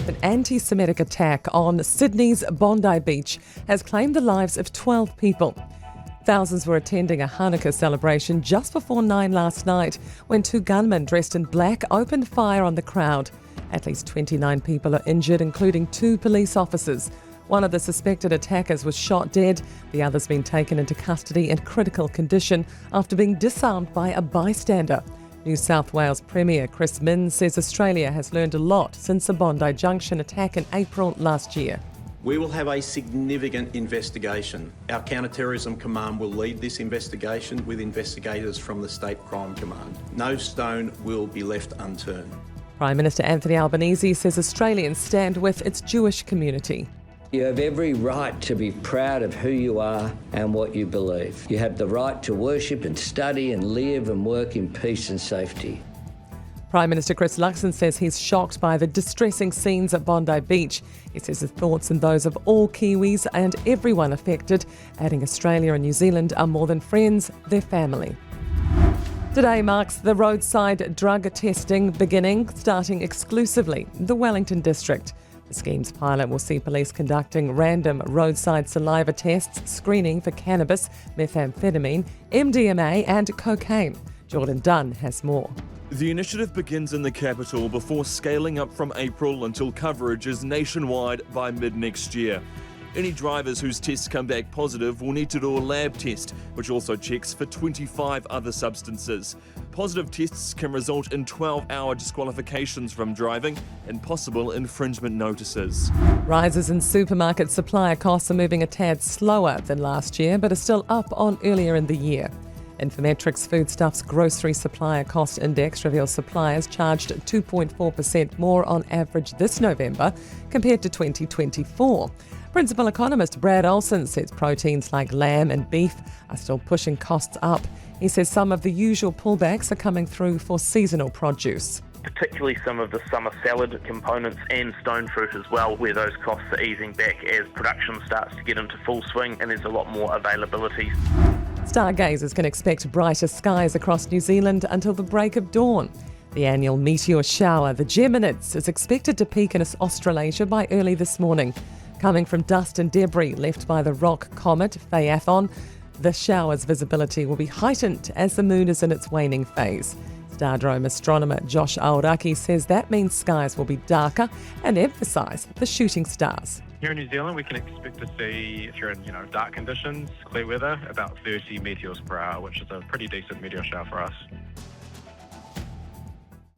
An anti-Semitic attack on Sydney's Bondi beach has claimed the lives of 12 people. Thousands were attending a Hanukkah celebration just before 9 last night when two gunmen dressed in black opened fire on the crowd. At least 29 people are injured, including 2 police officers. One of the suspected attackers was shot dead. The other's been taken into custody in critical condition after being disarmed by a bystander. New South Wales Premier Chris Minns says Australia has learned a lot since the Bondi Junction attack in April last year. We will have a significant investigation. Our Counter-Terrorism Command will lead this investigation with investigators from the State Crime Command. No stone will be left unturned. Prime Minister Anthony Albanese says Australians stand with its Jewish community. You have every right to be proud of who you are and what you believe. You have the right to worship and study and live and work in peace and safety. Prime Minister Chris Luxon says he's shocked by the distressing scenes at Bondi Beach. He says his thoughts and those of all Kiwis and everyone affected, adding Australia and New Zealand are more than friends, they're family. Today marks the roadside drug testing beginning, starting exclusively in the Wellington district. The scheme's pilot will see police conducting random roadside saliva tests, screening for cannabis, methamphetamine, MDMA and cocaine. Jordan Dunn has more. The initiative begins in the capital before scaling up from April until coverage is nationwide by mid-next year. Any drivers whose tests come back positive will need to do a lab test, which also checks for 25 other substances. Positive tests can result in 12-hour disqualifications from driving and possible infringement notices. Rises in supermarket supplier costs are moving a tad slower than last year, but are still up on earlier in the year. Infometrics Foodstuffs Grocery Supplier Cost Index reveals suppliers charged 2.4% more on average this November compared to 2024. Principal economist Brad Olsen says proteins like lamb and beef are still pushing costs up. He says some of the usual pullbacks are coming through for seasonal produce. Particularly some of the summer salad components and stone fruit as well, where those costs are easing back as production starts to get into full swing and there's a lot more availability. Stargazers can expect brighter skies across New Zealand until the break of dawn. The annual meteor shower, the Geminids, is expected to peak in Australasia by early this morning. Coming from dust and debris left by the rock comet Phaethon, the shower's visibility will be heightened as the moon is in its waning phase. Stardome astronomer Josh Aoraki says that means skies will be darker and emphasise the shooting stars. Here in New Zealand, we can expect to see, if you're in dark conditions, clear weather, about 30 meteors per hour, which is a pretty decent meteor shower for us.